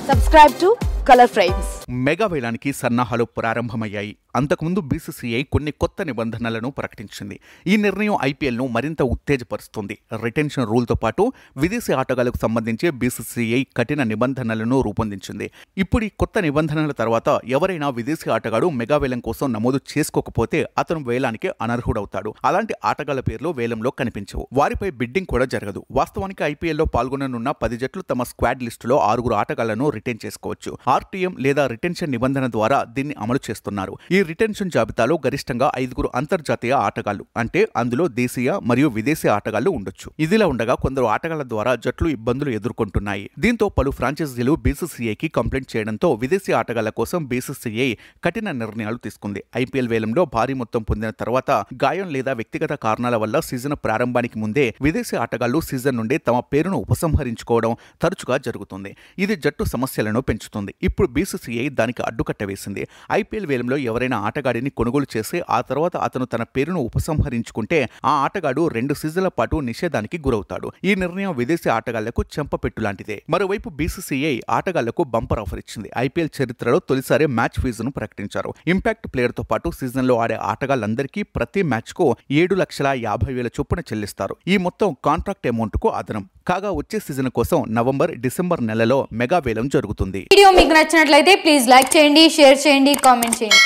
Subscribe to Color Frames. Mega వేలానికి సన్నాహాలు ప్రారంభమయ్యాయి. అంతకుముందు బీసీసీఐ కొన్ని కొత్త నిబంధనలను ప్రకటించింది. ఈ నిర్ణయం ఐపీఎల్ను మరింత ఉత్తేజపరుస్తుంది. రిటెన్షన్ రూల్తో పాటు విదేశీ ఆటగాళ్లకు సంబంధించి బీసీసీఐ కఠిన నిబంధనలను రూపొందించింది. ఇప్పుడు ఈ కొత్త నిబంధనల తర్వాత ఎవరైనా విదేశీ ఆటగాడు మెగా వేలం కోసం నమోదు చేసుకోకపోతే అతను వేలానికి అనర్హుడవుతాడు. అలాంటి ఆటగాళ్ల పేర్లు వేలంలో కనిపించవు. వారిపై బిడ్డింగ్ కూడా జరగదు. వాస్తవానికి ఐపీఎల్లో పాల్గొననున్న 10 జట్లు తమ స్క్వాడ్ లిస్టులో 6 ఆటగాళ్లను రిటైన్ చేసుకోవచ్చు. ఆర్టీఎం లేదా రిటెన్షన్ నిబంధన ద్వారా దీన్ని అమలు చేస్తున్నారు. ఈ రిటెన్షన్ జాబితాలో గరిష్టంగా 5 అంతర్జాతీయ ఆటగాళ్లు, అంటే అందులో దేశీయ మరియు విదేశీ ఆటగాళ్లు ఉండొచ్చు. ఇదిలా ఉండగా కొందరు ఆటగాళ్ల ద్వారా జట్లు ఇబ్బందులు ఎదుర్కొంటున్నాయి. దీంతో పలు ఫ్రాంచైజీలు బీసీసీఐకి కంప్లైంట్ చేయడంతో విదేశీ ఆటగాళ్ల కోసం బీసీసీఐ కఠిన నిర్ణయాలు తీసుకుంది. ఐపీఎల్ వేలంలో భారీ మొత్తం పొందిన తర్వాత గాయం లేదా వ్యక్తిగత కారణాల వల్ల సీజన్ ప్రారంభానికి ముందే విదేశీ ఆటగాళ్లు సీజన్ నుండి తమ పేరును ఉపసంహరించుకోవడం తరచుగా జరుగుతుంది. ఇది జట్టు సమస్యలను పెంచుతుంది. ఇప్పుడు బీసీసీఐ దానికి అడ్డుకట్ట వేసింది. ఐపీఎల్ వేలంలో ఎవరైనా ఆటగాడిని కొనుగోలు చేసి ఆ తర్వాత అతను తన పేరును ఉపసంహరించుకుంటే ఆ ఆటగాడు 2 సీజన్ల పాటు నిషేధానికి గురవుతాడు. ఈ నిర్ణయం విదేశీ ఆటగాళ్లకు చెంపపెట్టు లాంటిదే. మరోవైపు బీసీసీఐ ఆటగాళ్లకు బంపర్ ఆఫర్ ఇచ్చింది. ఐపీఎల్ చరిత్రలో తొలిసారి మ్యాచ్ ఫీజును ప్రకటించారు. ఇంపాక్ట్ ప్లేయర్తో పాటు సీజన్లో ఆడే ఆటగాళ్లందరికీ ప్రతి మ్యాచ్కు 7,50,000 చొప్పున చెల్లిస్తారు. ఈ మొత్తం కాంట్రాక్ట్ అమౌంట్కు అదనం. కాగా వచ్చే సీజన్ కోసం నవంబర్, డిసెంబర్ నెలలో మెగా వేలం జరుగుతుంది. వీడియో మీకు నచ్చినట్లయితే ప్లీజ్ లైక్ చేయండి, షేర్ చేయండి, కామెంట్ చేయండి.